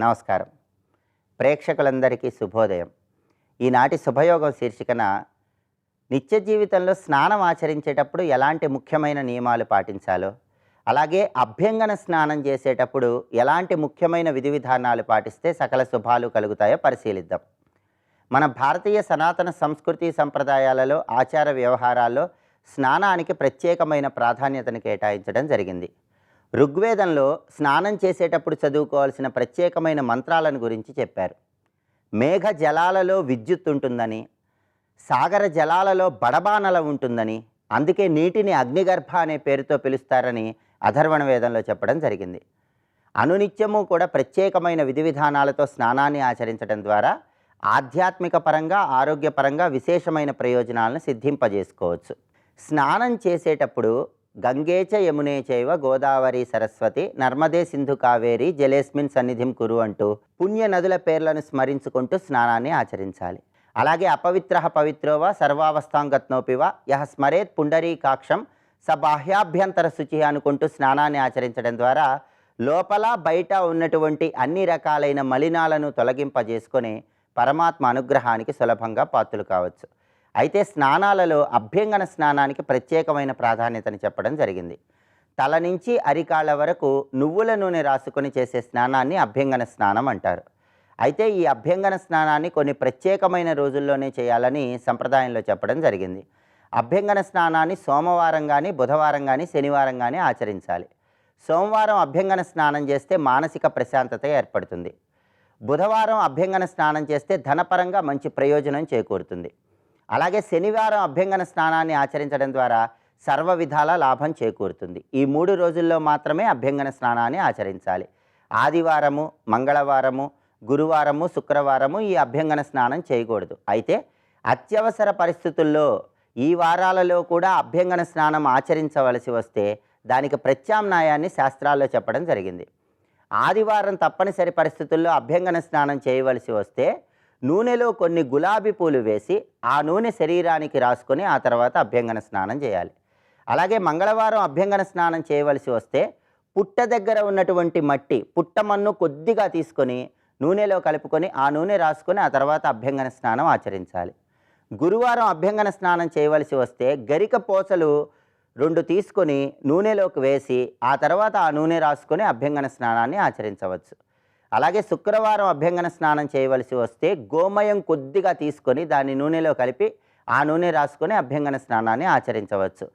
నమస్కారం. ప్రేక్షకులందరికీ శుభోదయం. ఈనాటి శుభయోగం శీర్షికన నిత్య జీవితంలో స్నానం ఆచరించేటప్పుడు ఎలాంటి ముఖ్యమైన నియమాలు పాటించాలో, అలాగే అభ్యంగన స్నానం చేసేటప్పుడు ఎలాంటి ముఖ్యమైన విధి విధానాలు పాటిస్తే సకల శుభాలు కలుగుతాయో పరిశీలిద్దాం. మన భారతీయ సనాతన సంస్కృతి సంప్రదాయాలలో, ఆచార వ్యవహారాల్లో స్నానానికి ప్రత్యేకమైన ప్రాధాన్యతను కేటాయించడం జరిగింది. ఋగ్వేదంలో స్నానం చేసేటప్పుడు చదువుకోవాల్సిన ప్రత్యేకమైన మంత్రాలను గురించి చెప్పారు. మేఘ జలాలలో విద్యుత్ ఉంటుందని, సాగర జలాలలో బడబానల ఉంటుందని, అందుకే నీటిని అగ్నిగర్భ అనే పేరుతో పిలుస్తారని అథర్వణ వేదంలో చెప్పడం జరిగింది. అనునిత్యము కూడా ప్రత్యేకమైన విధి విధానాలతో స్నానాన్ని ఆచరించడం ద్వారా ఆధ్యాత్మిక పరంగా, ఆరోగ్యపరంగా విశేషమైన ప్రయోజనాలను సిద్ధింపజేసుకోవచ్చు. స్నానం చేసేటప్పుడు గంగేచ యమునే చైవ గోదావరి సరస్వతి నర్మదే సింధు కావేరి జలేస్మిన్ సన్నిధిం కురు అంటూ పుణ్య నదుల పేర్లను స్మరించుకుంటూ స్నానాన్ని ఆచరించాలి. అలాగే అపవిత్ర పవిత్రోవా సర్వావస్థాంగత్నోపివా యహ స్మరేత్ పుండరీకాక్షం స బాహ్యాభ్యంతర శుచి అనుకుంటూ స్నానాన్ని ఆచరించడం ద్వారా లోపల బయట ఉన్నటువంటి అన్ని రకాలైన మలినాలను తొలగింపజేసుకొని పరమాత్మ అనుగ్రహానికి సులభంగా పాత్రలు కావచ్చు. అయితే స్నానాలలో అభ్యంగన స్నానానికి ప్రత్యేకమైన ప్రాధాన్యతని చెప్పడం జరిగింది. తల నుంచి అరికాళ్ళ వరకు నువ్వుల నూనె రాసుకొని చేసే స్నానాన్ని అభ్యంగన స్నానం అంటారు. అయితే ఈ అభ్యంగన స్నానాన్ని కొన్ని ప్రత్యేకమైన రోజుల్లోనే చేయాలని సంప్రదాయంలో చెప్పడం జరిగింది. అభ్యంగన స్నానాన్ని సోమవారం కానీ, బుధవారం కానీ, శనివారం కానీ ఆచరించాలి. సోమవారం అభ్యంగన స్నానం చేస్తే మానసిక ప్రశాంతత ఏర్పడుతుంది. బుధవారం అభ్యంగన స్నానం చేస్తే ధనపరంగా మంచి ప్రయోజనం చేకూరుతుంది. అలాగే శనివారం అభ్యంగన స్నానాన్ని ఆచరించడం ద్వారా సర్వ విధాల లాభం చేకూరుతుంది. ఈ 3 రోజుల్లో మాత్రమే అభ్యంగన స్నానాన్ని ఆచరించాలి. ఆదివారము, మంగళవారము, గురువారము, శుక్రవారము ఈ అభ్యంగన స్నానం చేయకూడదు. అయితే అత్యవసర పరిస్థితుల్లో ఈ వారాలలో కూడా అభ్యంగన స్నానం ఆచరించవలసి వస్తే దానికి ప్రత్యామ్నాయాన్ని శాస్త్రాల్లో చెప్పడం జరిగింది. ఆదివారం తప్పనిసరి పరిస్థితుల్లో అభ్యంగన స్నానం చేయవలసి వస్తే నూనెలో కొన్ని గులాబీ పూలు వేసి ఆ నూనె శరీరానికి రాసుకొని ఆ తర్వాత అభ్యంగన స్నానం చేయాలి. అలాగే మంగళవారం అభ్యంగన స్నానం చేయవలసి వస్తే పుట్ట దగ్గర ఉన్నటువంటి మట్టి, పుట్టమన్ను కొద్దిగా తీసుకొని నూనెలో కలుపుకొని ఆ నూనె రాసుకొని ఆ తర్వాత అభ్యంగన స్నానం ఆచరించాలి. గురువారం అభ్యంగన స్నానం చేయవలసి వస్తే గరిక పోసలు 2 తీసుకొని నూనెలోకి వేసి ఆ తర్వాత ఆ నూనె రాసుకొని అభ్యంగన స్నానాన్ని ఆచరించవచ్చు. అలాగే శుక్రవారం అభ్యంగన స్నానం చేయవలసి వస్తే గోమయం కొద్దిగా తీసుకొని దాన్ని నూనెలో కలిపి ఆ నూనె రాసుకొని అభ్యంగన స్నానాన్ని ఆచరించవచ్చు.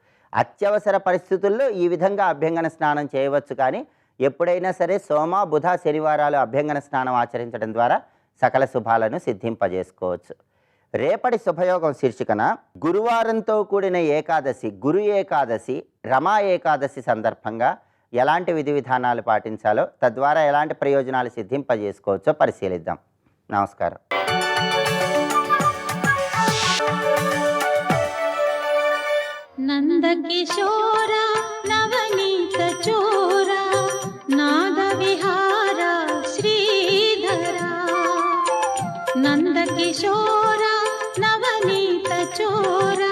అత్యవసర పరిస్థితుల్లో ఈ విధంగా అభ్యంగన స్నానం చేయవచ్చు. కానీ ఎప్పుడైనా సరే సోమ, బుధ, శనివారాలు అభ్యంగన స్నానం ఆచరించడం ద్వారా సకల శుభాలను సిద్ధింపజేసుకోవచ్చు. రేపటి శుభయోగం శీర్షికన గురువారంతో కూడిన ఏకాదశి, గురు ఏకాదశి, రమా ఏకాదశి సందర్భంగా ఎలాంటి విధి విధానాలు పాటించాలో, తద్వారా ఎలాంటి ప్రయోజనాలు సిద్ధింపజేసుకోవచ్చో పరిశీలిద్దాం. నమస్కారం. నందకిశోర నవనీత చోర నాద విహార శ్రీధర, నందకిశోర నవనీత చోర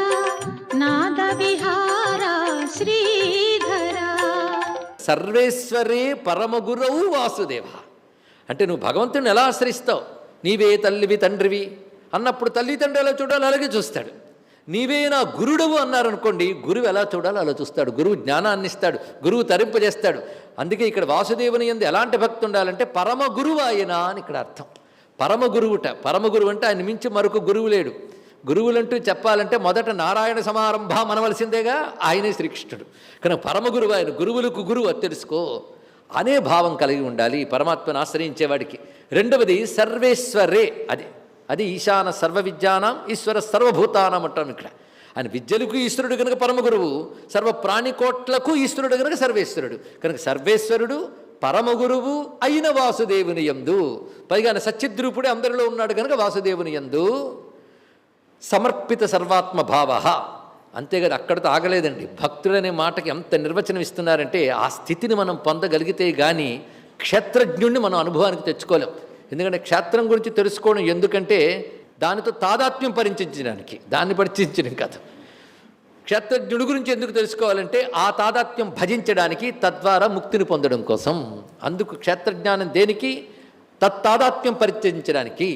నాద విహార శ్రీధర. సర్వేశ్వరే పరమగురవు వాసుదేవ. అంటే నువ్వు భగవంతుని ఎలా ఆశ్రయిస్తావు? నీవే తల్లివి తండ్రివి అన్నప్పుడు తల్లి తండ్రి ఎలా చూడాలో అలాగే చూస్తాడు. నీవే నా గురుడవు అన్నారనుకోండి, గురువు ఎలా చూడాలో అలా చూస్తాడు. గురువు జ్ఞానాన్ని ఇస్తాడు, గురువు తరింపజేస్తాడు. అందుకే ఇక్కడ వాసుదేవుని యందు ఎలాంటి భక్తి ఉండాలంటే పరమ గురువు ఆయన అని ఇక్కడ అర్థం. పరమ గురువుట, పరమ గురువు అంటే ఆయన మించి మరొక గురువు లేడు. గురువులంటూ చెప్పాలంటే మొదట నారాయణ సమారంభ అనవలసిందేగా, ఆయనే శ్రీకృష్ణుడు. కనుక పరమ గురువు ఆయన. గురువులకు గురువు అది తెలుసుకో అనే భావం కలిగి ఉండాలి పరమాత్మను ఆశ్రయించేవాడికి. రెండవది సర్వేశ్వరే, అది ఈశాన సర్వ విద్యానాం ఈశ్వర సర్వభూతానం అంటాం. ఇక్కడ ఆయన విద్యలకు ఈశ్వరుడు కనుక పరమ గురువు, సర్వ ప్రాణికోట్లకు ఈశ్వరుడు కనుక సర్వేశ్వరుడు. కనుక సర్వేశ్వరుడు పరమ గురువు అయిన వాసుదేవుని యందు, పైగా సచ్చిద్రూపుడే అందరిలో ఉన్నాడు కనుక వాసుదేవుని యందు సమర్పిత సర్వాత్మ భావ. అంతేగాని అక్కడితో ఆగలేదండి. భక్తుడనే మాటకి ఎంత నిర్వచనం ఇస్తున్నారంటే ఆ స్థితిని మనం పొందగలిగితే కానీ క్షేత్రజ్ఞుణ్ణి మనం అనుభవానికి తెచ్చుకోలేం. ఎందుకంటే క్షేత్రం గురించి తెలుసుకోవడం ఎందుకంటే దానితో తాదాత్మ్యం పరిచయించడానికి, దాన్ని పరిచయించడం కాదు. క్షేత్రజ్ఞుడి గురించి ఎందుకు తెలుసుకోవాలంటే ఆ తాదాత్మ్యం భజించడానికి, తద్వారా ముక్తిని పొందడం కోసం. అందుకు క్షేత్రజ్ఞానం దేనికి? తత్తాదాత్మ్యం పరిత్యజించడానికి.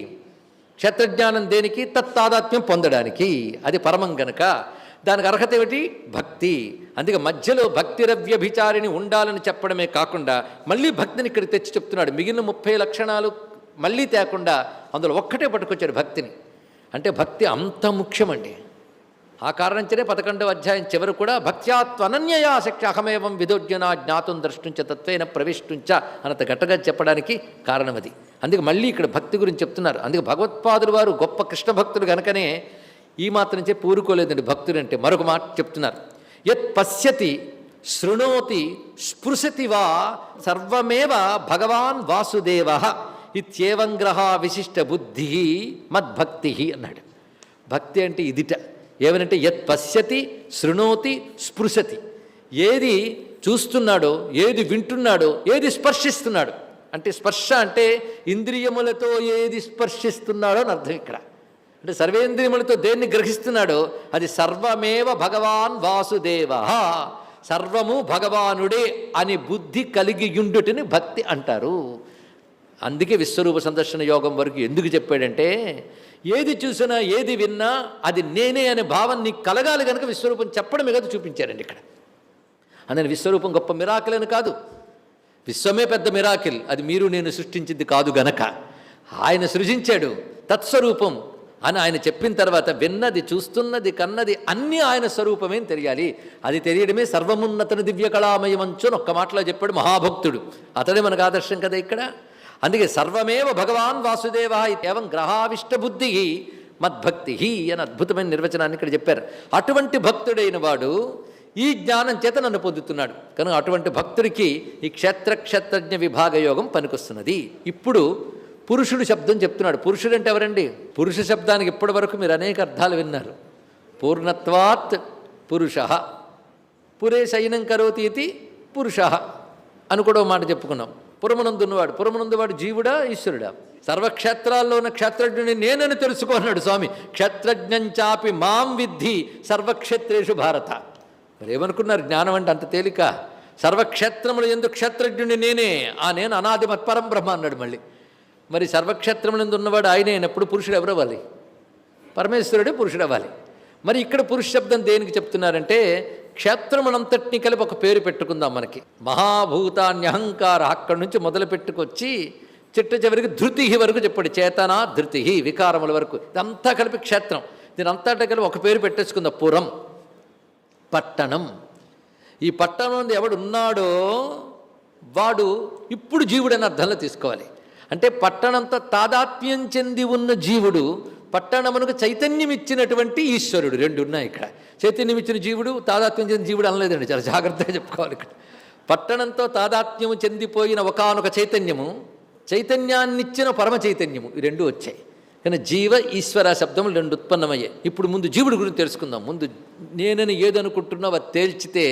క్షేత్రజ్ఞానం దేనికి? తత్తాదాత్మ్యం పొందడానికి. అది పరమం గనక దానికి అర్హత ఏమిటి? భక్తి. అందుకే మధ్యలో భక్తిరవ్యభిచారిని ఉండాలని చెప్పడమే కాకుండా మళ్ళీ భక్తిని ఇక్కడ తెచ్చి చెప్తున్నాడు. మిగిలిన 30 లక్షణాలు మళ్ళీ తేకుండా అందులో ఒక్కటే పట్టుకొచ్చాడు భక్తిని. అంటే భక్తి అంత ముఖ్యమండి. ఆ కారణంచనే 11వ అధ్యాయం చివరి కూడా భక్త్యాత్వనన్యయా శక్తి అహమేవం విదోజ్ఞనా జ్ఞాతం ద్రష్టుంచ తత్వేన ప్రవిష్టుంచ అనంత గట్టగా చెప్పడానికి కారణం అది. అందుకే మళ్ళీ ఇక్కడ భక్తి గురించి చెప్తున్నారు. అందుకే భగవత్పాదులు వారు గొప్ప కృష్ణ భక్తులు కనుకనే ఈ మాత్రం చెప్పి ఊరుకోలేదండి భక్తుడంటే. మరొక మాట చెప్తున్నారు. యత్ పశ్యతి శృణోతి స్పృశతి వా సర్వమేవ భగవాన్ వాసుదేవ ఇత్యేవం గ్రహ విశిష్ట బుద్ధి మద్భక్తి అన్నాడు. భక్తి అంటే ఇదిట. ఏమనంటే యత్ పశ్యతి శృణోతి స్పృశతి. ఏది చూస్తున్నాడో, ఏది వింటున్నాడో, ఏది స్పర్శిస్తున్నాడు. అంటే స్పర్శ అంటే ఇంద్రియములతో ఏది స్పర్శిస్తున్నాడో అని అర్థం ఇక్కడ. అంటే సర్వేంద్రియములతో దేన్ని గ్రహిస్తున్నాడో అది సర్వమేవ భగవాన్ వాసుదేవ, సర్వము భగవానుడే అని బుద్ధి కలిగి యుండుటని భక్తి అంటారు. అందుకే విశ్వరూప సందర్శన యోగం వరకు ఎందుకు చెప్పాడంటే ఏది చూసినా ఏది విన్నా అది నేనే అనే భావం నీకు కలగాలి కనుక విశ్వరూపం చెప్పడమే కదా చూపించారండి ఇక్కడ. అందుకని విశ్వరూపం గొప్ప మిరాకిల్ అని కాదు, విశ్వమే పెద్ద మిరాకిల్. అది మీరు నేను సృష్టించింది కాదు గనక ఆయన సృజించాడు తత్స్వరూపం అని ఆయన చెప్పిన తర్వాత విన్నది, చూస్తున్నది, కన్నది అన్నీ ఆయన స్వరూపమే తెలియాలి. అది తెలియడమే సర్వమున్నతను దివ్య కళామయమంచు అని ఒక్క మాటలో చెప్పాడు మహాభక్తుడు. అతడే మనకు ఆదర్శం కదా ఇక్కడ. అందుకే సర్వమేవ భగవాన్ వాసుదేవ ఏవం గ్రహావిష్ట బుద్ధి మద్భక్తి అని అద్భుతమైన నిర్వచనాన్ని ఇక్కడ చెప్పారు. అటువంటి భక్తుడైన వాడు ఈ జ్ఞానం చేత నన్ను పొందుతున్నాడు కనుక అటువంటి భక్తుడికి ఈ క్షేత్రజ్ఞ విభాగ యోగం పనికొస్తున్నది. ఇప్పుడు పురుషుడు శబ్దం చెప్తున్నాడు. పురుషుడు అంటే ఎవరండి? పురుష శబ్దానికి ఇప్పటి వరకు మీరు అనేక అర్థాలు విన్నారు. పూర్ణత్వాత్ పురుష, పురే శయనం కరోతి ఇది పురుష అని కూడా మాట చెప్పుకున్నాం. పురమునందున్నవాడు, పురమునందువాడు జీవుడా ఈశ్వరుడా? సర్వక్షేత్రాల్లో ఉన్న క్షేత్రజ్ఞుని నేనని తెలుసుకున్నాడు స్వామి. క్షేత్రజ్ఞంచాపి మాం విద్ధి సర్వక్షేత్రేషు భారత. మరి ఏమనుకున్నారు జ్ఞానం అంటే అంత తేలిక? సర్వక్షేత్రములు ఎందుకు క్షేత్రజ్ఞుని నేనే, ఆ నేను అనాది మత్పరం బ్రహ్మ అన్నాడు. మళ్ళీ మరి సర్వక్షేత్రములందు ఉన్నవాడు ఆయన అయినప్పుడు పురుషుడు ఎవరు అవ్వాలి? పరమేశ్వరుడే పురుషుడు అవ్వాలి. మరి ఇక్కడ పురుష శబ్దం దేనికి చెప్తున్నారంటే క్షేత్రమునంతటిని కలిపి ఒక పేరు పెట్టుకుందాం మనకి. మహాభూతాన్యహంకార అక్కడి నుంచి మొదలు పెట్టుకొచ్చి చిట్ట చివరికి ధృతి వరకు చెప్పాడు. చేతన ధృతి వికారముల వరకు ఇదంతా కలిపి క్షేత్రం. దీని అంతటా కలిపి ఒక పేరు పెట్టేసుకుందాం, పురం, పట్టణం. ఈ పట్టణం ఎవడు ఉన్నాడో వాడు ఇప్పుడు జీవుడని అర్థంలో తీసుకోవాలి. అంటే పట్టణంతో తాదాత్మ్యం చెంది ఉన్న జీవుడు, పట్టణమునకు చైతన్యం ఇచ్చినటువంటి ఈశ్వరుడు, రెండు ఉన్నాయి ఇక్కడ. చైతన్యం ఇచ్చిన జీవుడు, తాదాత్మ్యం చెందిన జీవుడు అనలేదండి, చాలా జాగ్రత్తగా చెప్పుకోవాలి ఇక్కడ. పట్టణంతో తాదాత్మ్యము చెందిపోయిన ఒకానొక చైతన్యము, చైతన్యాన్నిచ్చిన పరమ చైతన్యము, ఈ రెండు వచ్చాయి. కానీ జీవ ఈశ్వర శబ్దములు రెండు ఉత్పన్నమయ్యాయి. ఇప్పుడు ముందు జీవుడి గురించి తెలుసుకుందాం. ముందు నేనని ఏదనుకుంటున్నావో అది తేల్చితే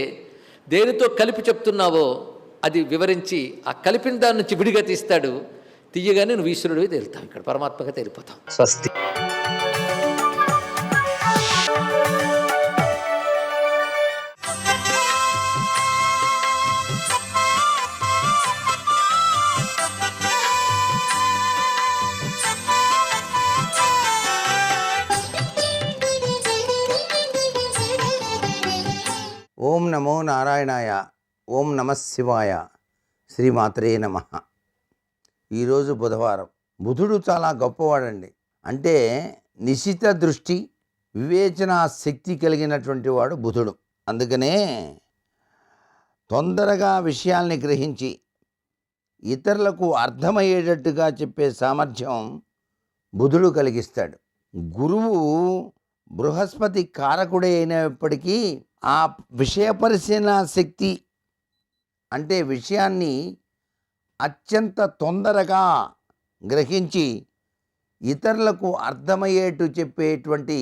దేనితో కలిపి చెప్తున్నావో అది వివరించి ఆ కలిపిన దాని నుంచి విడిగా తీస్తాడు. తీయగానే నువ్వు ఈశ్వరుడివి తేలుతావు, ఇక్కడ పరమాత్మగా తేలిపోతావు. స్వస్తి. ఓం నమో నారాయణాయ. ఓం నమః శివాయ. శ్రీమాత్రే నమః. ఈరోజు బుధవారం. బుధుడు చాలా గొప్పవాడండి. అంటే నిశిత దృష్టి, వివేచన శక్తి కలిగినటువంటి వాడు బుధుడు. అందుకనే తొందరగా విషయాల్ని గ్రహించి ఇతరులకు అర్థమయ్యేటట్టుగా చెప్పే సామర్థ్యం బుధుడు కలిగిస్తాడు. గురువు బృహస్పతి కారకుడే అయినప్పటికీ ఆ విషయ పరిశీలన శక్తి అంటే విషయాన్ని అత్యంత తొందరగా గ్రహించి ఇతరులకు అర్థమయ్యేట్టు చెప్పేటువంటి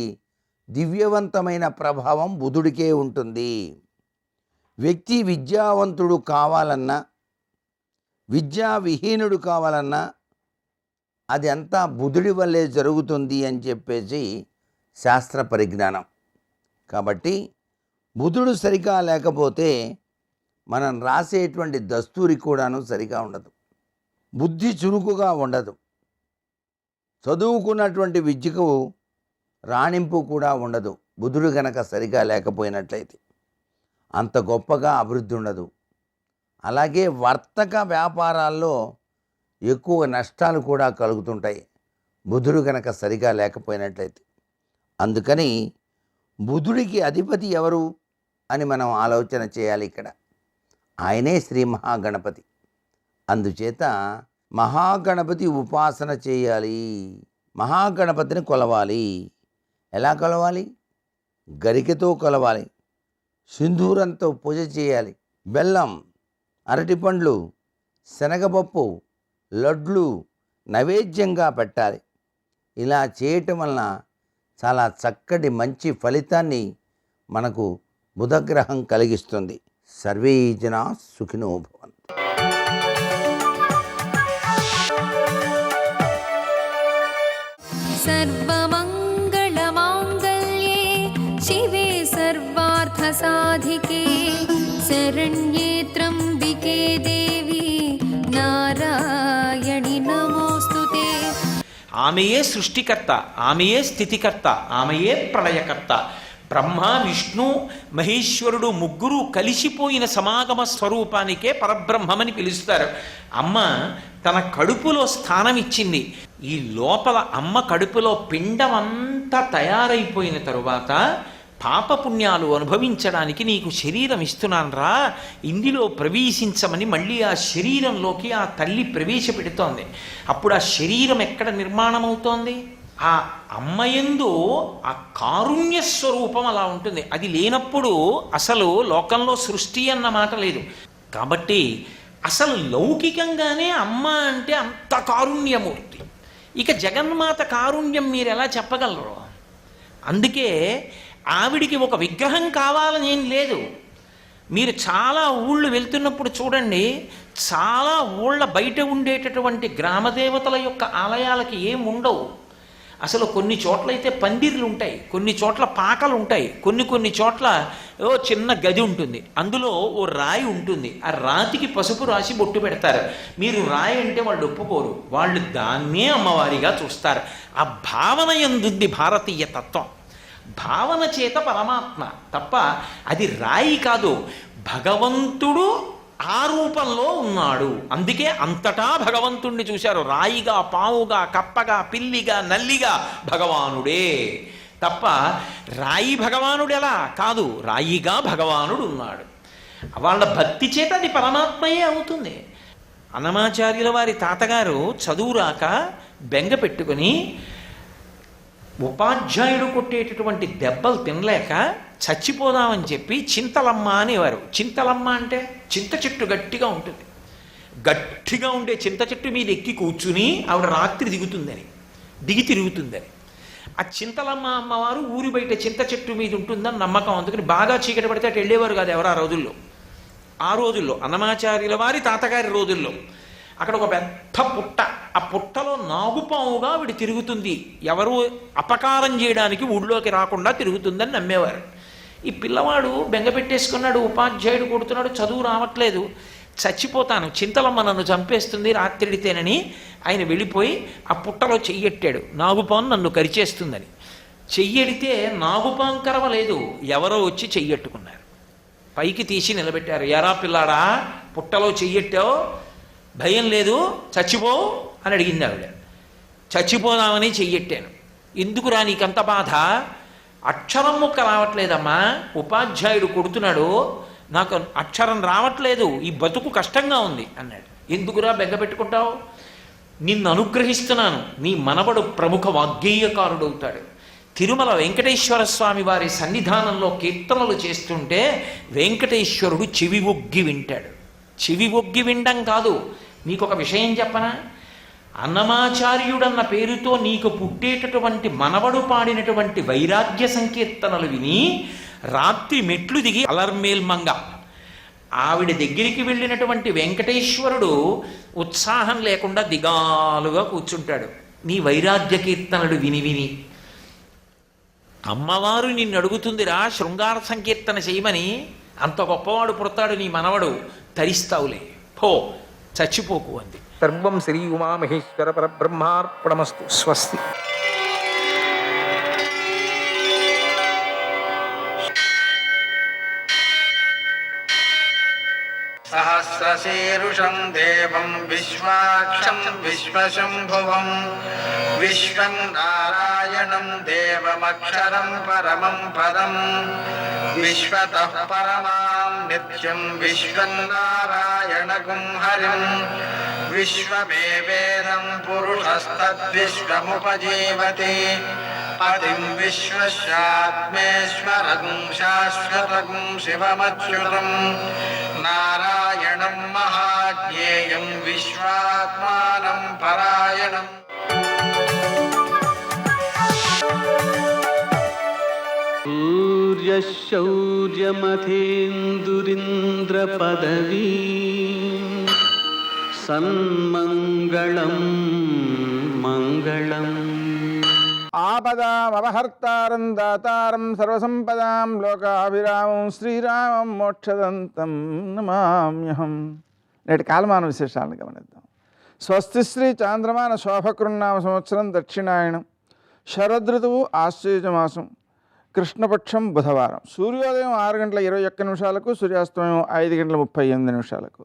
దివ్యవంతమైన ప్రభావం బుధుడికే ఉంటుంది. వ్యక్తి విద్యావంతుడు కావాలన్నా, విద్యావిహీనుడు కావాలన్నా అది అంతా బుధుడి వల్లే జరుగుతుంది అని చెప్పేసి శాస్త్ర పరిజ్ఞానం. కాబట్టి బుధుడు సరిగా లేకపోతే మనం రాసేటువంటి దస్తూరి కూడాను సరిగా ఉండదు. బుద్ధి చురుకుగా ఉండదు. చదువుకున్నటువంటి విద్యకు రాణింపు కూడా ఉండదు. బుధుడు గనక సరిగా లేకపోయినట్లయితే అంత గొప్పగా అభివృద్ధి ఉండదు. అలాగే వర్తక వ్యాపారాల్లో ఎక్కువ నష్టాలు కూడా కలుగుతుంటాయి బుధుడు గనక సరిగా లేకపోయినట్లయితే. అందుకని బుధుడికి అధిపతి ఎవరు అని మనం ఆలోచన చేయాలి. ఇక్కడ ఆయనే శ్రీ మహాగణపతి. అందుచేత మహాగణపతి ఉపాసన చేయాలి. మహాగణపతిని కొలవాలి. ఎలా కొలవాలి? గరికతో కొలవాలి. సింధూరంతో పూజ చేయాలి. బెల్లం, అరటిపండ్లు, శనగపప్పు, లడ్లు నైవేద్యంగా పెట్టాలి. ఇలా చేయటం వలన చాలా చక్కటి మంచి ఫలితాన్ని మనకు బుధగ్రహం కలిగిస్తుంది. సర్వే జనా సుఖినో భవంతు. सर्वमङ्गलमाङ्गल्ये शिवे सर्वार्थसाधिके शरण्ये त्र्यम्बिके देवी नारायणि नमोऽस्तुते. ఆమెయే సృష్టికర్త, ఆమెయే స్థితికర్త, ఆమెయే ప్రళయకర్త. బ్రహ్మ, విష్ణు, మహేశ్వరుడు ముగ్గురు కలిసిపోయిన సమాగమ స్వరూపానికే పరబ్రహ్మమని పిలుస్తారు. అమ్మ తన కడుపులో స్థానం ఇచ్చింది. ఈ లోపల అమ్మ కడుపులో పిండం అంతా తయారైపోయిన తరువాత పాపపుణ్యాలు అనుభవించడానికి నీకు శరీరం ఇస్తున్నాను రా, ఇందులో ప్రవేశించమని మళ్ళీ ఆ శరీరంలోకి ఆ తల్లి ప్రవేశపెడుతోంది. అప్పుడు ఆ శరీరం ఎక్కడ నిర్మాణం అవుతోంది? ఆ అమ్మయందు ఆ కారుణ్య స్వరూపం అలా ఉంటుంది. అది లేనప్పుడు అసలు లోకంలో సృష్టి అన్న మాట లేదు. కాబట్టి అసలు లౌకికంగానే అమ్మ అంటే అంత కారుణ్యమూర్తి. ఇక జగన్మాత కారుణ్యం మీరు ఎలా చెప్పగలరు? అందుకే ఆవిడికి ఒక విగ్రహం కావాలని ఏం లేదు. మీరు చాలా ఊళ్ళు వెళ్తున్నప్పుడు చూడండి, చాలా ఊళ్ళ బయట ఉండేటటువంటి గ్రామదేవతల యొక్క ఆలయాలకి ఏం ఉండవు. అసలు కొన్ని చోట్ల అయితే పందిర్లు ఉంటాయి, కొన్ని చోట్ల పాకలు ఉంటాయి, కొన్ని చోట్ల ఓ చిన్న గది ఉంటుంది, అందులో ఓ రాయి ఉంటుంది. ఆ రాతికి పసుపు రాసి బొట్టు పెడతారు. మీరు రాయి అంటే వాళ్ళు ఒప్పుకోరు, వాళ్ళు దాన్నే అమ్మవారిగా చూస్తారు. ఆ భావన యందుంది భారతీయ తత్వం. భావన చేత పరమాత్మ తప్ప అది రాయి కాదు. భగవంతుడు ఆ రూపంలో ఉన్నాడు. అందుకే అంతటా భగవంతుణ్ణి చూశారు. రాయిగా, పావుగా, కప్పగా, పిల్లిగా, నల్లిగా భగవానుడే తప్ప రాయి భగవానుడు ఎలా కాదు, రాయిగా భగవానుడు ఉన్నాడు. వాళ్ళ భక్తి చేత అది పరమాత్మయే అవుతుంది. అన్నమాచార్యుల వారి తాతగారు చదువు రాక బెంగ పెట్టుకుని ఉపాధ్యాయుడు కొట్టేటటువంటి దెబ్బలు తినలేక చచ్చిపోదామని చెప్పి చింతలమ్మ అనేవారు. చింతలమ్మ అంటే చింత చెట్టు గట్టిగా ఉంటుంది. గట్టిగా ఉండే చింత చెట్టు మీద ఎక్కి కూర్చుని ఆవిడ రాత్రి దిగి తిరుగుతుందని. ఆ చింతలమ్మ అమ్మవారు ఊరి బయట చింత చెట్టు మీద ఉంటుందని నమ్మకం. అందుకని బాగా చీకటి పడితే అటు వెళ్ళేవారు కాదు ఎవరు ఆ రోజుల్లో అన్నమాచార్యుల వారి తాతగారి రోజుల్లో. అక్కడ ఒక పెద్ద పుట్ట, ఆ పుట్టలో నాగుపాముగా ఆవిడ తిరుగుతుంది. ఎవరు అపకారం చేయడానికి ఊళ్ళోకి రాకుండా తిరుగుతుందని నమ్మేవారు. ఈ పిల్లవాడు బెంగ పెట్టేసుకున్నాడు, ఉపాధ్యాయుడు కొడుతున్నాడు, చదువు రావట్లేదు, చచ్చిపోతాను, చింతలమ్మ నన్ను చంపేస్తుంది రాత్రిడితేనని ఆయన వెళ్ళిపోయి ఆ పుట్టలో చెయ్యెట్టాడు. నాగుపాము నన్ను కరిచేస్తుందని. చెయ్యెడితే నాగుపాము కరవలేదు, ఎవరో వచ్చి చెయ్యెట్టుకున్నారు. పైకి తీసి నిలబెట్టారు. ఎరా పిల్లాడా, పుట్టలో చెయ్యెట్టావు, భయం లేదు, చచ్చిపో అని అడిగింది ఆవిడ. చచ్చిపోదామని చెయ్యెట్టాను. ఎందుకురా నీకంత బాధ? అక్షరం ముక్క రావట్లేదమ్మా, ఉపాధ్యాయుడు కొడుతున్నాడు, నాకు అక్షరం రావట్లేదు, ఈ బతుకు కష్టంగా ఉంది అన్నాడు. ఎందుకురా బెంగ పెట్టుకుంటావు? నిన్ను అనుగ్రహిస్తున్నాను, నీ మనవడు ప్రముఖ వాగ్గేయకారుడవుతాడు. తిరుమల వెంకటేశ్వర స్వామి వారి సన్నిధానంలో కీర్తనలు చేస్తుంటే వెంకటేశ్వరుడు చెవి ఒగ్గి వింటాడు. చెవి ఒగ్గి వినడం కాదు, నీకు ఒక విషయం చెప్పనా? అన్నమాచార్యుడన్న పేరుతో నీకు పుట్టేటటువంటి మనవడు పాడినటువంటి వైరాగ్య సంకీర్తనలు విని రాత్రి మెట్లు దిగి అలర్మేల్మంగ ఆవిడ దగ్గరికి వెళ్ళినటువంటి వెంకటేశ్వరుడు ఉత్సాహం లేకుండా దిగాలుగా కూర్చుంటాడు నీ వైరాగ్య కీర్తనలు విని విని. అమ్మవారు నిన్ను అడుగుతుందిరా శృంగార సంకీర్తన చేయమని, అంత గొప్పవాడు పుడతాడు నీ మనవడు, తరిస్తావులే, పో చచ్చిపోకు అంది. సర్వం శ్రీ ఉమామహేశ్వర పరబ్రహ్మార్పణమస్తు. స్వస్తి. సహస్రశీరుషం దేవం విశ్వాక్షం విశ్వశంభువం విశ్వం నారాయణం దేవమక్షరం పరమం పదం విశ్వతః పరమాం నిత్యం విశ్వం నారాయణగుం హరిం విశ్వమేవేదం పురుషస్తద్విశ్వముపజీవతి పతిం విశ్వస్యాత్మేశ్వరం శాశ్వతం శివమచ్యుతం నారాయణం మహాజ్ఞేయం విశ్వాత్మానం పరాయణం. సూర్యశౌర్యమథేందురింద్రపదవీ సన్మంగళం మంగళం. ఆపదామపహర్తారం దాతారం సర్వసంపదాం లోకాభిరామం శ్రీరామం మోక్షదంతం నమామ్యహం. నేటి కాలమాన విశేషాలను గమనిద్దాం. స్వస్తి శ్రీ చాంద్రమాన శోభకృన్నామ సంవత్సరం దక్షిణాయనం శరదృతువు ఆశ్వయుజమాసం కృష్ణపక్షం బుధవారం. సూర్యోదయం 6:21 సూర్యాస్తమయం 5:38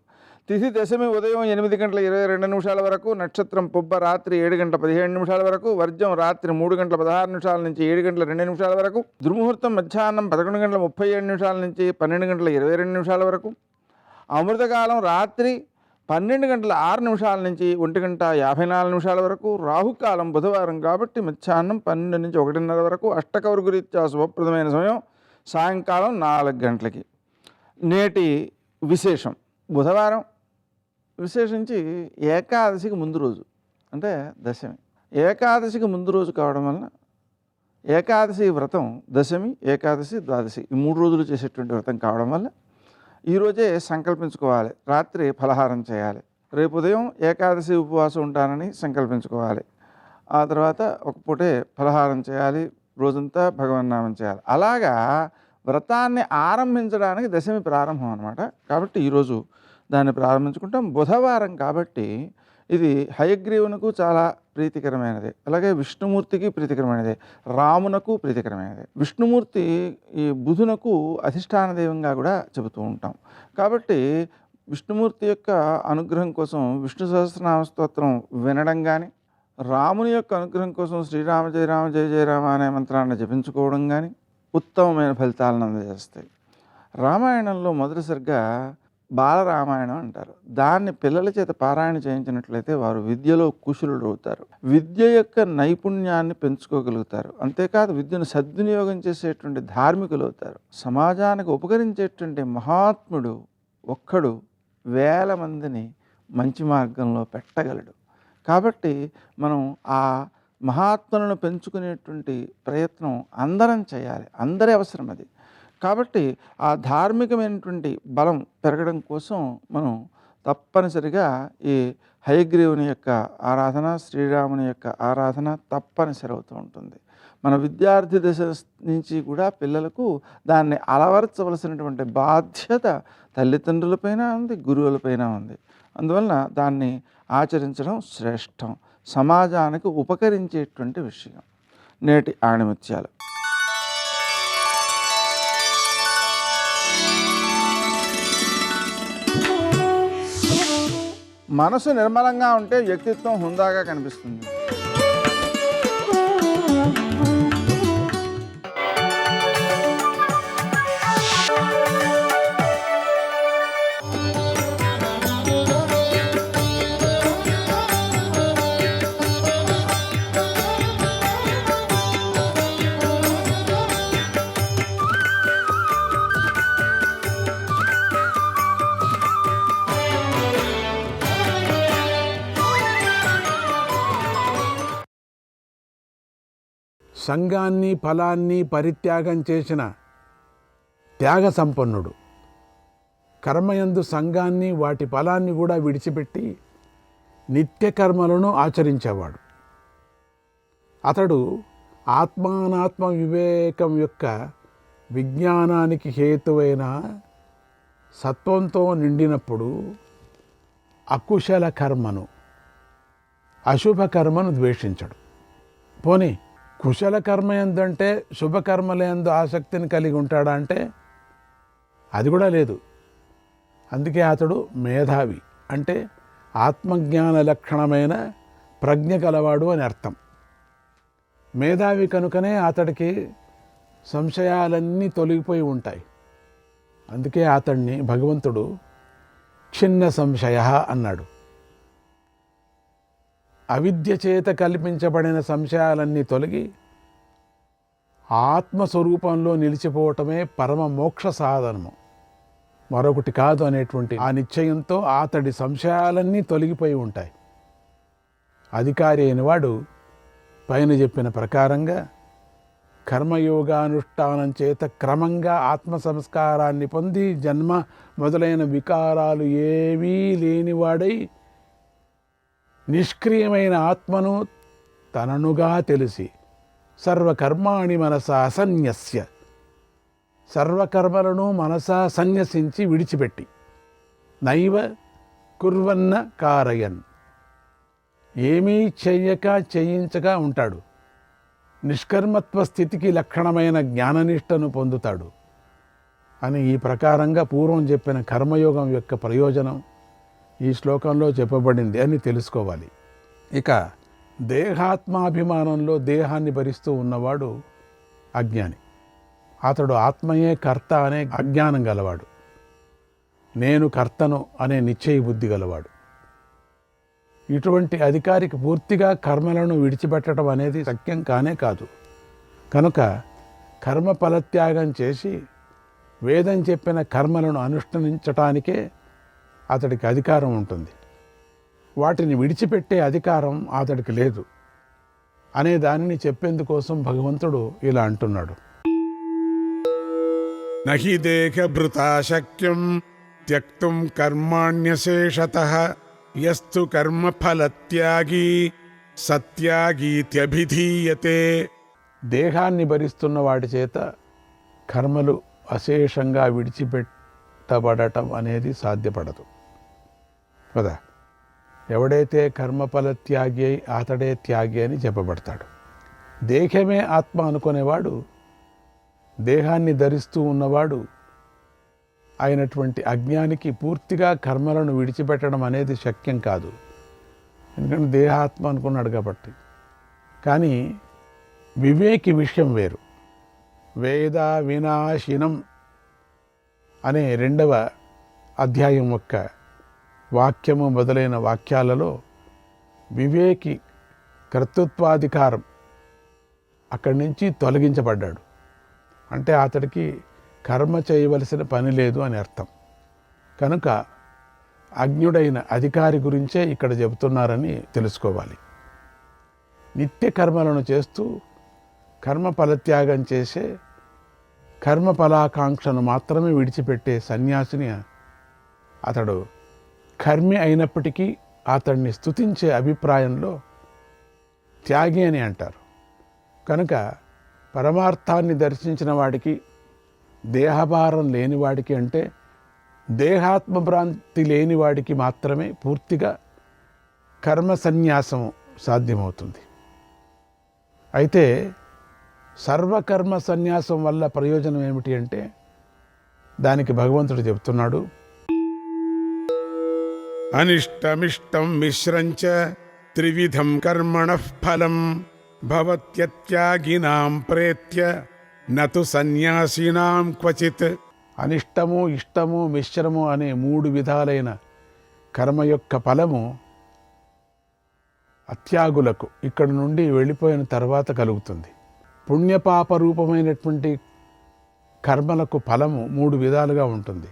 తిథి దశమి ఉదయం 8:22 వరకు, నక్షత్రం పుబ్బ రాత్రి 7:17 వరకు, వర్జం రాత్రి 3:16 నుంచి 7:02 వరకు, దుర్ముహూర్తం మధ్యాహ్నం 11:37 నుంచి 12:22 వరకు, అమృతకాలం రాత్రి 12:06 నుంచి 1:54 వరకు, రాహుకాలం బుధవారం కాబట్టి మధ్యాహ్నం 12 నుంచి 1:30 వరకు, అష్టకౌర్గురీత్యా శుభప్రదమైన సమయం సాయంకాలం 4 గంటలకి. నేటి విశేషం బుధవారం, విశేషించి ఏకాదశికి ముందు రోజు అంటే దశమి. ఏకాదశికి ముందు రోజు కావడం వలన ఏకాదశి వ్రతం దశమి, ఏకాదశి, ద్వాదశి ఈ 3 రోజులు చేసేటువంటి వ్రతం కావడం వల్ల ఈరోజే సంకల్పించుకోవాలి. రాత్రి ఫలహారం చేయాలి. రేపు ఉదయం ఏకాదశి ఉపవాసం ఉంటానని సంకల్పించుకోవాలి. ఆ తర్వాత ఒక పూటే ఫలహారం చేయాలి. రోజంతా భగవన్నామం చేయాలి. అలాగా వ్రతాన్ని ఆరంభించడానికి దశమి ప్రారంభం అన్నమాట. కాబట్టి ఈరోజు దాన్ని ప్రారంభించుకుంటాం. బుధవారం కాబట్టి ఇది హయగ్రీవునకు చాలా ప్రీతికరమైనది, అలాగే విష్ణుమూర్తికి ప్రీతికరమైనది, రామునకు ప్రీతికరమైనది. విష్ణుమూర్తి ఈ బుధునకు అధిష్టాన దైవంగా కూడా చెబుతూ ఉంటాం. కాబట్టి విష్ణుమూర్తి యొక్క అనుగ్రహం కోసం విష్ణు సహస్రనామ స్తోత్రం వినడం కానీ, రాముని యొక్క అనుగ్రహం కోసం శ్రీరామ జయ రామ జయ జయ రామ అనే మంత్రాన్ని జపించుకోవడం కానీ ఉత్తమమైన ఫలితాలను అందజేస్తాయి. రామాయణంలో మొదటిసారిగా బాలరామాయణం అంటారు. దాన్ని పిల్లల చేత పారాయణ చేయించినట్లయితే వారు విద్యలో కుశలుడు అవుతారు, విద్య యొక్క నైపుణ్యాన్ని పెంచుకోగలుగుతారు. అంతేకాదు విద్యను సద్వినియోగం చేసేటువంటి ధార్మికులు అవుతారు. సమాజానికి ఉపకరించేటువంటి మహాత్ముడు ఒక్కడు 1000 మందిని మంచి మార్గంలో పెట్టగలడు. కాబట్టి మనం ఆ మహాత్ములను పెంచుకునేటువంటి ప్రయత్నం అందరం చేయాలి, అందరి అవసరం అది. కాబట్టి ఆ ధార్మికమైనటువంటి బలం పెరగడం కోసం మనం తప్పనిసరిగా ఈ హయగ్రీవుని యొక్క ఆరాధన, శ్రీరాముని యొక్క ఆరాధన తప్పనిసరి అవుతూ ఉంటుంది. మన విద్యార్థి దశ నుంచి కూడా పిల్లలకు దాన్ని అలవరచవలసినటువంటి బాధ్యత తల్లిదండ్రులపైన ఉంది, గురువులపైన ఉంది. అందువలన దాన్ని ఆచరించడం శ్రేష్టం, సమాజానికి ఉపకరించేటువంటి విషయం. నేటి ఆణిముత్యాలు. మనసు నిర్మలంగా ఉంటే వ్యక్తిత్వం హుందాగా కనిపిస్తుంది. సంఘాన్ని ఫలాన్ని పరిత్యాగం చేసిన త్యాగ సంపన్నుడు. కర్మయందు సంఘాన్ని వాటి ఫలాన్ని కూడా విడిచిపెట్టి నిత్య కర్మలను ఆచరించేవాడు. అతడు ఆత్మానాత్మ వివేకం యొక్క విజ్ఞానానికి హేతువైన సత్వంతో నిండినప్పుడు అకుశల కర్మను, అశుభ కర్మను ద్వేషించడు. పోనీ కుశల కర్మ ఎందంటే శుభకర్మలందు ఆసక్తిని కలిగి ఉంటాడా అంటే అది కూడా లేదు. అందుకే అతడు మేధావి, అంటే ఆత్మజ్ఞాన లక్షణమైన ప్రజ్ఞ కలవాడు అని అర్థం. మేధావి కనుకనే అతడికి సంశయాలన్నీ తొలగిపోయి ఉంటాయి. అందుకే అతడిని భగవంతుడు చిన్న సంశయ అన్నాడు. అవిద్య చేత కల్పించబడిన సంశయాలన్నీ తొలగి ఆత్మస్వరూపంలో నిలిచిపోవటమే పరమ మోక్ష సాధనము, మరొకటి కాదు అనేటువంటి ఆ నిశ్చయంతో అతడి సంశయాలన్నీ తొలగిపోయి ఉంటాయి. అధికారి అయిన వాడు పైన చెప్పిన ప్రకారంగా కర్మయోగానుష్ఠానం చేత క్రమంగా ఆత్మ సంస్కారాన్ని పొంది జన్మ మొదలైన వికారాలు ఏవీ లేనివాడై నిష్క్రియమైన ఆత్మను తననుగా తెలిసి సర్వకర్మాణి మనసా సన్యస్య, సర్వకర్మలను మనసా సన్యసించి విడిచిపెట్టి నైవ కుర్వన్న కారయన్, ఏమీ చెయ్యక చేయించగా ఉంటాడు. నిష్కర్మత్వ స్థితికి లక్షణమైన జ్ఞాననిష్టను పొందుతాడు అని ఈ ప్రకారంగా పూర్వం చెప్పిన కర్మయోగం యొక్క ప్రయోజనం ఈ శ్లోకంలో చెప్పబడింది అని తెలుసుకోవాలి. ఇక దేహాత్మాభిమానంలో దేహాన్ని భరిస్తూ ఉన్నవాడు అజ్ఞాని. అతడు ఆత్మయే కర్త అనే అజ్ఞానం గలవాడు, నేను కర్తను అనే నిశ్చయ బుద్ధి గలవాడు. ఇటువంటి అధికారికి పూర్తిగా కర్మలను విడిచిపెట్టడం అనేది శక్యం కానే కాదు. కనుక కర్మ ఫలత్యాగం చేసి వేదం చెప్పిన కర్మలను అనుష్ఠించటానికే అతడికి అధికారం ఉంటుంది. వాటిని విడిచిపెట్టే అధికారం అతడికి లేదు అనే దానిని చెప్పేందుకోసం భగవంతుడు ఇలా అంటున్నాడు. నహి దేహభృతా శక్యం త్యక్తుం కర్మాణ్యశేషతః యస్తు కర్మఫలత్యాగీ సత్యాగీత్యభిధీయతే. దేహాన్ని భరిస్తున్న వాటి చేత కర్మలు అశేషంగా విడిచిపెట్టబడటం అనేది సాధ్యపడదు కదా. ఎవడైతే కర్మఫల త్యాగి అయి అతడే త్యాగి అని చెప్పబడతాడు. దేహమే ఆత్మ అనుకునేవాడు, దేహాన్ని ధరిస్తూ ఉన్నవాడు అయినటువంటి అజ్ఞానికి పూర్తిగా కర్మలను విడిచిపెట్టడం అనేది శక్యం కాదు. ఎందుకంటే దేహాత్మ అనుకున్నాడు కాబట్టి. కానీ వివేకి విషయం వేరు. వేద వినాశినం అనే 2వ అధ్యాయం యొక్క వాక్యము మొదలైన వాక్యాలలో వివేకి కర్తృత్వాధికారం అక్కడి నుంచి తొలగించబడ్డాడు. అంటే అతడికి కర్మ చేయవలసిన పని లేదు అని అర్థం. కనుక అజ్ఞుడైన అధికారి గురించే ఇక్కడ చెబుతున్నారని తెలుసుకోవాలి. నిత్య కర్మలను చేస్తూ కర్మ ఫలత్యాగం చేసే కర్మ ఫలాకాంక్షను మాత్రమే విడిచిపెట్టే సన్యాసిని అతడు కర్మి అయినప్పటికీ అతడిని స్తుతించే అభిప్రాయంలో త్యాగి అని అంటారు. కనుక పరమార్థాన్ని దర్శించిన వాడికి, దేహభారం లేనివాడికి, అంటే దేహాత్మభ్రాంతి లేనివాడికి మాత్రమే పూర్తిగా కర్మ సన్యాసం సాధ్యమవుతుంది. అయితే సర్వకర్మ సన్యాసం వల్ల ప్రయోజనం ఏమిటి అంటే దానికి భగవంతుడు చెబుతున్నాడు. అనిష్టమిష్టం మిశ్రంచ త్రివిధం కర్మణః ఫలం భవత్యత్యాగినాం ప్రేత్య నతు సన్యాసినాం క్వచిత్. అనిష్టము, ఇష్టము, మిశ్రము అనే 3 విధాలైన కర్మ యొక్క ఫలము అత్యాగులకు ఇక్కడి నుండి వెళ్ళిపోయిన తర్వాత కలుగుతుంది. పుణ్యపాప రూపమైనటువంటి కర్మలకు ఫలము 3 విధాలుగా ఉంటుంది.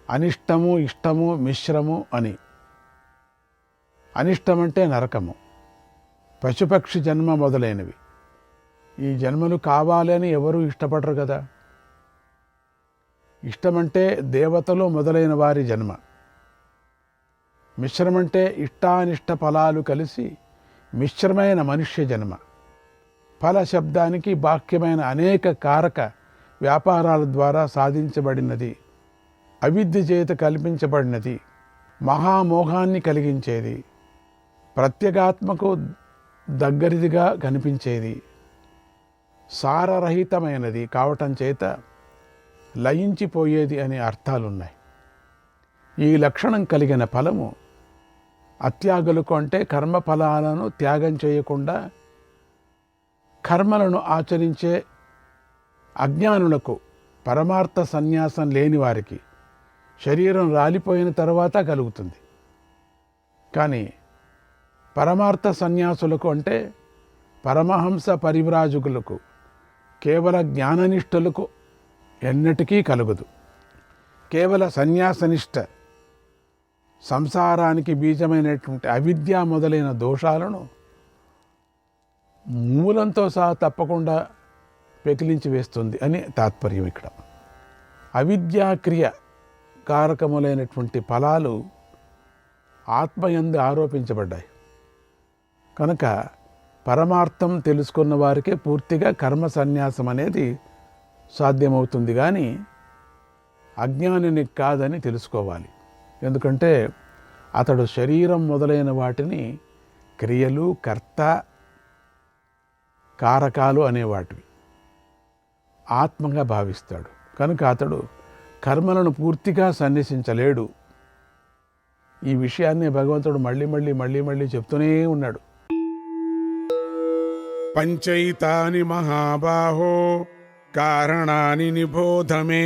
అనిష్టము, ఇష్టము, మిశ్రము అని. అనిష్టమంటే నరకము, పశుపక్షి జన్మ మొదలైనవి. ఈ జన్మలు కావాలని ఎవరూ ఇష్టపడరు కదా. ఇష్టమంటే దేవతలు మొదలైన వారి జన్మ. మిశ్రమంటే ఇష్టానిష్ట ఫలాలు కలిసి మిశ్రమైన మనుష్య జన్మ. ఫల శబ్దానికి బాహ్యమైన అనేక కారక వ్యాపారాల ద్వారా సాధించబడినది, అవిద్య చేత కల్పించబడినది మహామోహాన్ని కలిగించేది, ప్రత్యేగాత్మకు దగ్గరిదిగా కనిపించేది, సారరహితమైనది కావటం చేత లయించిపోయేది అనే అర్థాలున్నాయి. ఈ లక్షణం కలిగిన ఫలము అత్యాగులకు అంటే కర్మఫలాలను త్యాగం చేయకుండా కర్మలను ఆచరించే అజ్ఞానులకు, పరమార్థ సన్యాసం లేని వారికి శరీరం రాలిపోయిన తర్వాత కలుగుతుంది. కానీ పరమార్థ సన్యాసులకు అంటే పరమహంస పరివ్రాజకులకు, కేవల జ్ఞాననిష్ఠులకు ఎన్నటికీ కలుగదు. కేవల సన్యాసనిష్ట సంసారానికి బీజమైనటువంటి అవిద్య మొదలైన దోషాలను మూలంతో సహా తప్పకుండా పెకిలించి వేస్తుంది అని తాత్పర్యం. ఇక్కడ అవిద్యాక్రియ కారకములైనటువంటి ఫలాలు ఆత్మయందు ఆరోపించబడ్డాయి కనుక పరమార్థం తెలుసుకున్న వారికే పూర్తిగా కర్మ సన్యాసం అనేది సాధ్యమవుతుంది. కానీ అజ్ఞానినికి కాదని తెలుసుకోవాలి. ఎందుకంటే అతడు శరీరం మొదలైన వాటిని క్రియలు, కర్త, కారకాలు అనేవాటివి ఆత్మగా భావిస్తాడు. కనుక అతడు కర్మలను పూర్తిగా సన్యసించలేడు. ఈ విషయాన్ని భగవంతుడు మళ్ళీ మళ్ళీ మళ్ళీ మళ్ళీ చెప్తూనే ఉన్నాడు. పంచైతాని మహాబాహో కారణాని నిబోధ మే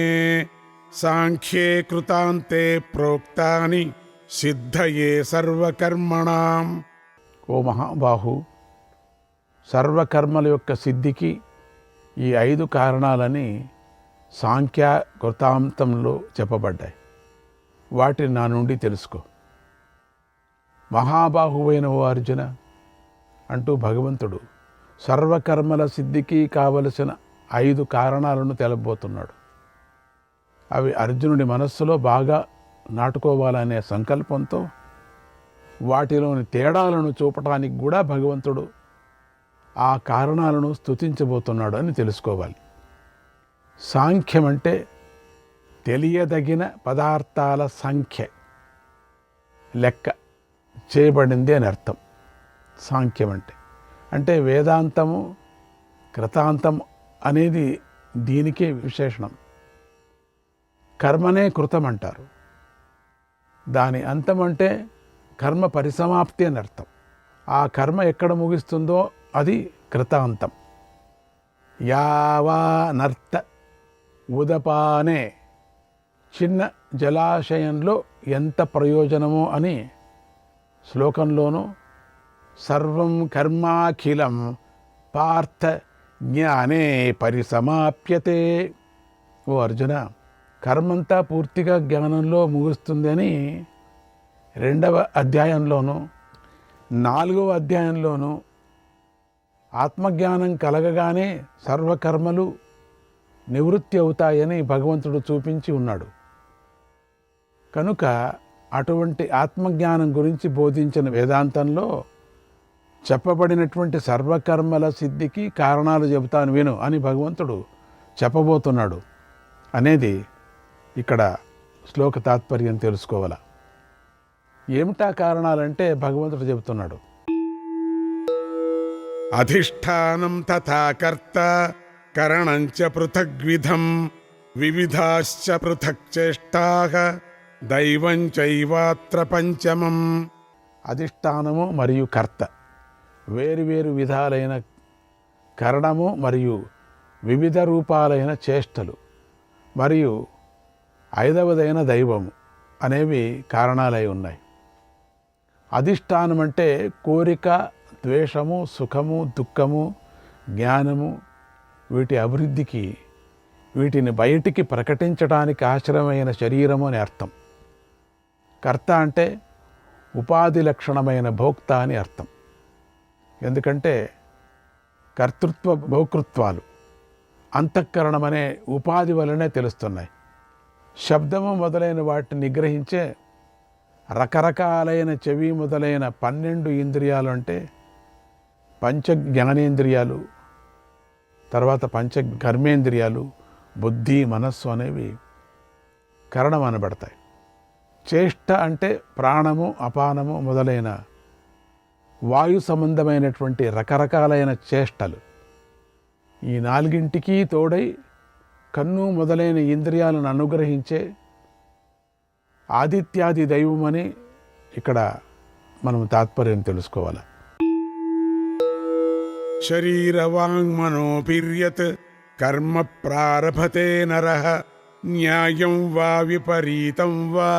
సాంఖ్యే కృతాంతే ప్రోక్తాని సిద్ధయే సర్వకర్మణాం. ఓ మహాబాహు, సర్వకర్మల యొక్క సిద్ధికి ఈ 5 కారణాలని సాంఖ్య కృతాంతంలో చెప్పబడ్డాయి. వాటిని నా నుండి తెలుసుకో. మహాబాహువైన ఓ అర్జున అంటూ భగవంతుడు సర్వకర్మల సిద్ధికి కావలసిన 5 కారణాలను తెలబోతున్నాడు. అవి అర్జునుడి మనస్సులో బాగా నాటుకోవాలనే సంకల్పంతో వాటిలోని తేడాలను చూపటానికి కూడా భగవంతుడు ఆ కారణాలను స్తుతించబోతున్నాడు అని తెలుసుకోవాలి. సాంఖ్యం అంటే తెలియదగిన పదార్థాల సంఖ్య లెక్క చేయబడింది అని అర్థం. సాంఖ్యం అంటే వేదాంతము, కృతాంతం అనేది దీనికే విశేషణం. కర్మనే కృతం అంటారు. దాని అంతం అంటే కర్మ పరిసమాప్తి అని అర్థం. ఆ కర్మ ఎక్కడ ముగిస్తుందో అది కృతాంతం. యావానర్థ ఉదపానే, చిన్న జలాశయంలో ఎంత ప్రయోజనమో అని శ్లోకంలోనూ సర్వం కర్మాఖిలం పార్థ జ్ఞానే పరిసమాప్యతే. ఓ అర్జున, కర్మంతా పూర్తిగా జ్ఞానంలో ముగుస్తుంది అని 2వ అధ్యాయంలోనూ 4వ అధ్యాయంలోనూ ఆత్మజ్ఞానం కలగగానే సర్వకర్మలు నివృత్తి అవుతాయని భగవంతుడు చూపించి ఉన్నాడు. కనుక అటువంటి ఆత్మజ్ఞానం గురించి బోధించిన వేదాంతంలో చెప్పబడినటువంటి సర్వకర్మల సిద్ధికి కారణాలు చెబుతాను విను అని భగవంతుడు చెప్పబోతున్నాడు అనేది ఇక్కడ శ్లోక తాత్పర్యం తెలుసుకోవాల. ఏమిటా కారణాలంటే భగవంతుడు చెబుతున్నాడు. అధిష్టానం తథా కర్త కరణంచ పృథగ్విధం వివిధాశ్చ పృథక్ చేష్టాః దైవం చైవాత్ర పంచమం. అధిష్టానము మరియు కర్త, వేరువేరు విధాలైన కరణము మరియు వివిధ రూపాలైన చేష్టలు మరియు 5వదైన దైవము అనేవి కారణాలై ఉన్నాయి. అధిష్టానం అంటే కోరిక, ద్వేషము, సుఖము, దుఃఖము, జ్ఞానము, వీటి అభివృద్ధికి, వీటిని బయటికి ప్రకటించడానికి ఆశ్రయమైన శరీరము అని అర్థం. కర్త అంటే ఉపాధి లక్షణమైన భోక్త అని అర్థం. ఎందుకంటే కర్తృత్వ భోక్తృత్వాలు అంతఃకరణం అనే ఉపాధి వలనే తెలుస్తున్నాయి. శబ్దము మొదలైన వాటిని నిగ్రహించే రకరకాలైన చెవి మొదలైన 12 ఇంద్రియాలు అంటే పంచ జ్ఞానేంద్రియాలు, తర్వాత పంచ కర్మేంద్రియాలు, బుద్ధి, మనస్సు అనేవి కరణం అనబడతాయి. చేష్ట అంటే ప్రాణము, అపానము మొదలైన వాయు సంబంధమైనటువంటి రకరకాలైన చేష్టలు. ఈ నాలుగింటికి తోడై కన్ను మొదలైన ఇంద్రియాలను అనుగ్రహించే ఆదిత్యాది దైవమని ఇక్కడ మనం తాత్పర్యం తెలుసుకోవాలి. శరీరవాంగ్మనోభిర్యత్ కర్మ ప్రారభతే నరః న్యాయం వా విపరీతం వా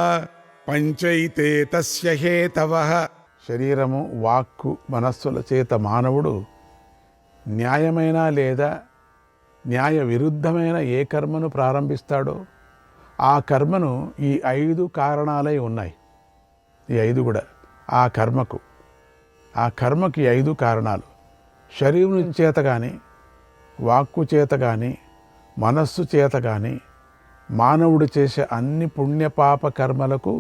పంచైతే తస్య హేతవః. శరీరము, వాక్కు, మనస్సుల చేత మానవుడు న్యాయమైన లేదా న్యాయ విరుద్ధమైన ఏ కర్మను ప్రారంభిస్తాడో ఆ కర్మను ఈ 5 కారణాలై ఉన్నాయి. ఈ 5 కూడా ఆ కర్మకు 5 కారణాలు. శరీరం చేత కానీ, వాక్కు చేత కానీ, మనస్సు చేత కానీ మానవుడు చేసే అన్ని పుణ్యపాప కర్మలకు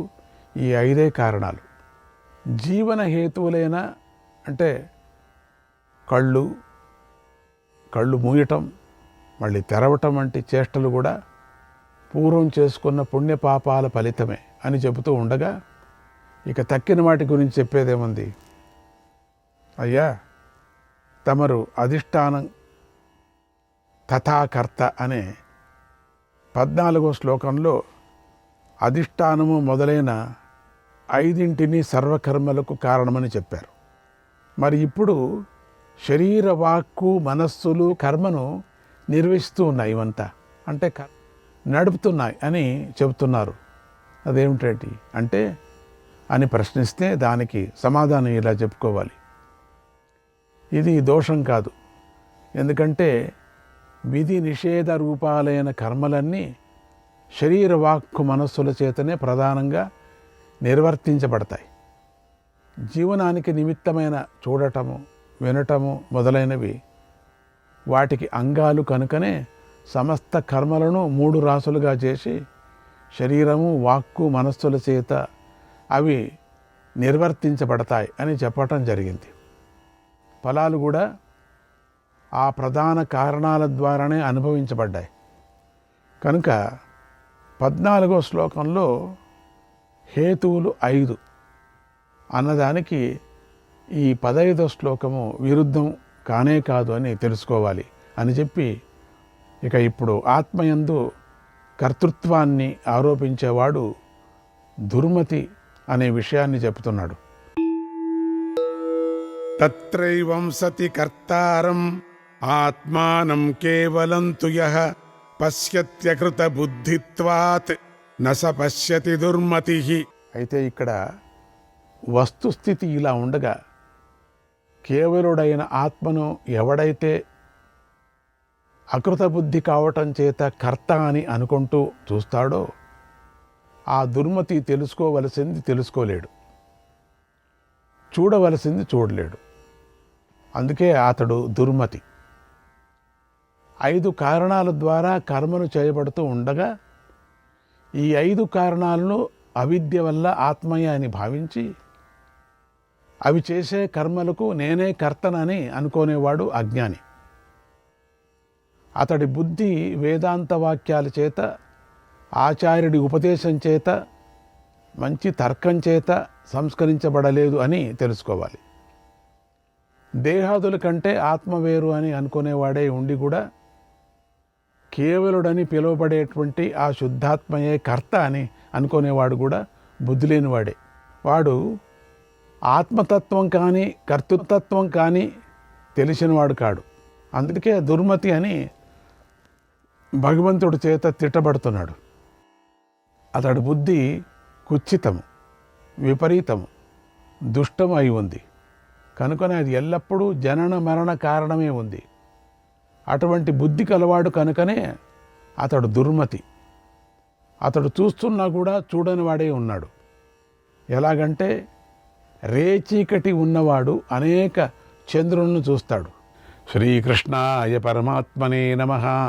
ఈ 5 కారణాలు. జీవన హేతువులైన అంటే కళ్ళు మూయటం, మళ్ళీ తెరవటం వంటి చేష్టలు కూడా పూర్వం చేసుకున్న పుణ్యపాపాల ఫలితమే అని చెబుతూ ఉండగా ఇక తక్కిన వాటి గురించి చెప్పేదేముంది? అయ్యా, తమరు అధిష్టానం తథాకర్త అనే 14వ శ్లోకంలో అధిష్టానము మొదలైన 5 సర్వకర్మలకు కారణమని చెప్పారు. మరి ఇప్పుడు శరీర, వాక్కు, మనస్సులు కర్మను నిర్వహిస్తూ ఉన్నాయి. ఇవంతా అంటే నడుపుతున్నాయి అని చెబుతున్నారు. అదేమిటంటే అంటే అని ప్రశ్నిస్తే దానికి సమాధానం ఇలా చెప్పుకోవాలి. ఇది దోషం కాదు. ఎందుకంటే విధి నిషేధ రూపాలైన కర్మలన్నీ శరీర, వాక్కు, మనస్సుల చేతనే ప్రధానంగా నిర్వర్తించబడతాయి. జీవనానికి నిమిత్తమైన చూడటము, వినటము మొదలైనవి వాటికి అంగాలు కనుకనే సమస్త కర్మలను 3 రాసులుగా చేసి శరీరము, వాక్కు, మనస్సుల చేత అవి నిర్వర్తించబడతాయి అని చెప్పటం జరిగింది. ఫలాలు కూడా ఆ ప్రధాన కారణాల ద్వారానే అనుభవించబడ్డాయి. కనుక 14వ శ్లోకంలో హేతువులు 5 అన్నదానికి ఈ 15వ శ్లోకము విరుద్ధం కానే కాదు అని తెలుసుకోవాలి అని చెప్పి ఇక ఇప్పుడు ఆత్మయందు కర్తృత్వాన్ని ఆరోపించేవాడు దుర్మతి అనే విషయాన్ని చెబుతున్నాడు. తత్రైవం సతి కర్తారం ఆత్మానం కేవలం తు యః పశ్యత్యకృత బుద్ధిత్వాత్ నస పశ్యతి దుర్మతిః. అయితే ఇక్కడ వస్తుస్థితి ఇలా ఉండగా కేవలుడైన ఆత్మను ఎవడైతే అకృత బుద్ధి కావటం చేత కర్త అని అనుకుంటూ చూస్తాడో ఆ దుర్మతి తెలుసుకోవలసింది తెలుసుకోలేడు, చూడవలసింది చూడలేడు. అందుకే అతడు దుర్మతి. 5 కారణాల ద్వారా కర్మను చేయబడుతూ ఉండగా ఈ 5 కారణాలను అవిద్య వల్ల ఆత్మయ్య అని భావించి అవి చేసే కర్మలకు నేనే కర్తనని అనుకునేవాడు అజ్ఞాని. అతడి బుద్ధి వేదాంత వాక్యాల చేత, ఆచార్యుడి ఉపదేశం చేత, మంచి తర్కం చేత సంస్కరించబడలేదు అని తెలుసుకోవాలి. దేహాదుల కంటే ఆత్మ వేరు అని అనుకునేవాడే ఉండి కూడా కేవలుడని పిలువబడేటువంటి ఆ శుద్ధాత్మయే కర్త అని అనుకునేవాడు కూడా బుద్ధి లేనివాడే. వాడు ఆత్మతత్వం కానీ కర్తృతత్వం కానీ తెలిసినవాడు కాడు. అందుకే దుర్మతి అని భగవంతుడి చేత తిట్టబడుతున్నాడు. అతడి బుద్ధి కుచ్చితము, విపరీతము, దుష్టము అయి ఉంది. కనుకనే అది ఎల్లప్పుడూ జనన మరణ కారణమే ఉంది. అటువంటి బుద్ధి కలవాడు కనుకనే అతడు దుర్మతి. అతడు చూస్తున్నా కూడా చూడని వాడే ఉన్నాడు. ఎలాగంటే రేచీకటి ఉన్నవాడు అనేక చంద్రులను చూస్తాడు. శ్రీకృష్ణాయ పరమాత్మనే నమః.